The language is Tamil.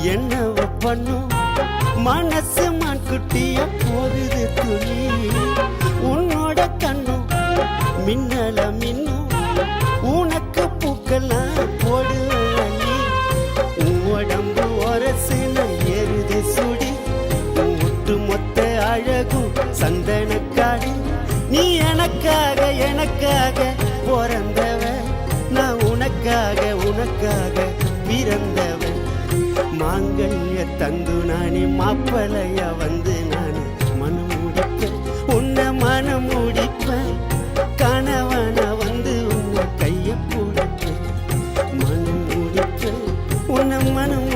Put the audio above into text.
என்னவ பண்ணும் மனசு மான்குட்டிய போகுது துணி உன்னோட கண்ணும் மின்னல மின்னும் உனக்கு பூக்கெல்லாம் போடுவேன் நீ உடம்பு ஒரசுன ஏறுது சுடி ஒட்டு மொத்த அழகும் சந்தனக்காடி நீ எனக்காக எனக்காக பிறந்தவ நான் உனக்காக உனக்காக பிறந்தவன் மாங்கல்ய தந்து நானே மாப்பளையா வந்து நானே மனம் முடிப்பேன் உன்னை மனம் முடிப்பேன் கணவன வந்து உன்னை கைய போடுப்பேன் மனம் முடிப்பேன் உன்னை மனம்